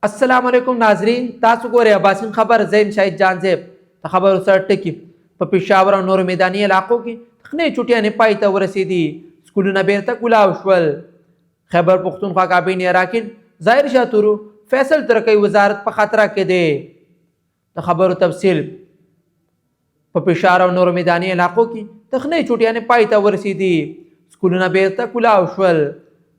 अस्सलाम वालेकुम नाजरीन, तासु गोरे अब्बासिन खबर ज़ैम शाहिद जान ज़ेब त खबर सर टेकी په پېښور او نورو میداني علاقو کې تخنۍ چوټیانې پای ته ورسېدي. سکولونه بېرته کلاو شول. خیبر پښتونخوا کابینې اراکین ظاهر شاه تورو فیصل ترکی وزارت په خطره کې دی. د خبرو تفصیل په پېښور او نورو میداني علاقو کې تخنۍ چوټیانې پای ته ورسېدي. سکولونه بېرته کلاو شول.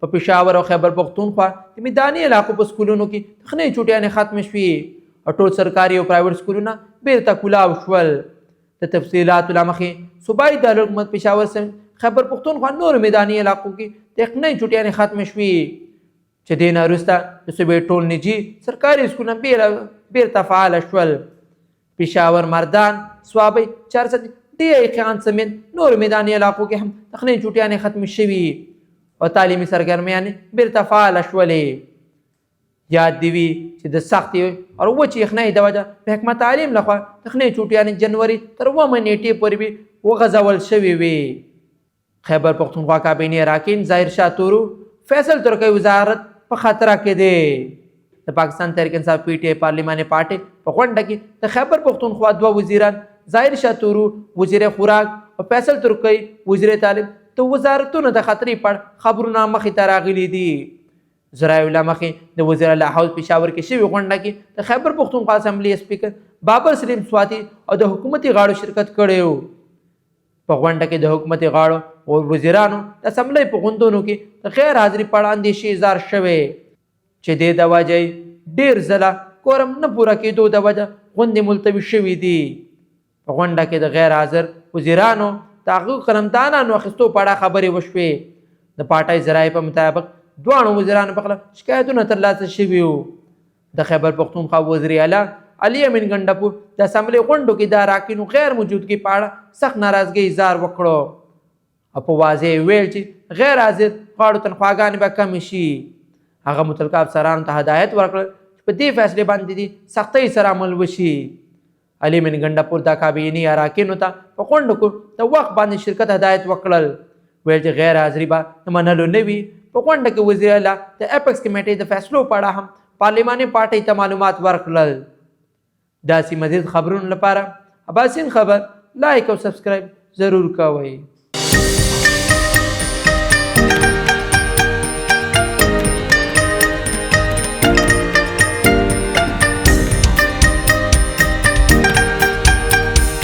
په پېښور او خیبر پښتونخوا د میداني علاقو په سکولونو کې تخنۍ چوټیانې ختمې شوې او ټول سرکاري او پرایویټ سکولونه بېرته کلاو شول. د تفصیلاتو له مخې صوبایي دارالحکومت پېښور سمیت خیبر پښتونخوا نورو میداني علاقو کې تخنۍ چوټیانې ختمې شوې چې دې نه وروسته د صوبې ټول نجي سرکاري سکولونه بېرته فعاله شول. پېښور، مردان، سوابۍ، چارسد، ډي خان سمیت نورو میداني علاقو کې هم تخنۍ چوټیانې ختمې شوي او تعلیمي سرګرمیانې بېرته فعاله شولې. یاد دې وي چې د سختې او وچې یخنۍ د وجه محکمه تعلیم لخوا تخنۍ چوټیانې جنوري تر 9 نیټې پورې وغځول شوې وې. خیبر پښتونخوا کابینې اراکین ظاهر شاه تورو فیصل ترکی وزارت په خطره کې دی. د پاکستان تحریک انصاف پی ټی آی پارلیماني پارټۍ په غونډه کې د خیبر پښتونخوا 2 وزیران ظاهر شاه تورو وزیر خوراک او فیصل ترکی وزیر تعلیم د وزارتونو د خطرې په خبرونه مخې ته راغلي دي. ذرایعو له مخې د وزیر اعلی حوض پېښور کې شوې غونډه کې د خیبر پښتونخوا اسمبلي سپیکر بابر سلیم سواتی او د حکومتي غاړو شرکت کړی و. په غونډه کې د حکومتي غاړو او وزیرانو د اسمبلۍ په غونډونو کې د غیر حاضري په اړه اندېښې اظهار شوې چې دې د وجې ډېر ځله کورم نه پوره کېدو د وجه غونډې ملتوي شوي دي. په غونډه کې د غیر حاضر وزیرانو د هغو قلمدانانو اخیستو په اړه خبرې وشوې. د پارټۍ ذرایع په مطابق دواړو وزیرانو په خلاف شکایتونه ترلاسه شوي وو. د خیبر پښتونخوا وزیر اعلی علي امین ګنډپور د اسمبلۍ غونډو کې د اراکینو غیر موجودګۍ په اړه سخت ناراضګۍ اظهار وکړو او په واضح ویل چې غیر حاضر غاړو تنخواګانې به کمې شي. هغه متعلقه افسرانو ته هدایت ورکړل چې په دې فیصلې باندې دې سختۍ سره عمل وشي. علي امین ګنډپور د کابینې اراکینو ته په غونډو کې د وخت باندې شرکت هدایت وکړل. ویل چې غیر حاضري به د منلو نه وي. په غونډه کې وزیر اعلی د اپیکس کمیټې د فیصلو په اړه هم پارلیماني پارټۍ ته معلومات ورکړل. داسې مزید خبرونو لپاره اباسین خبر لایک او سبسکرایب ضرور کوئ.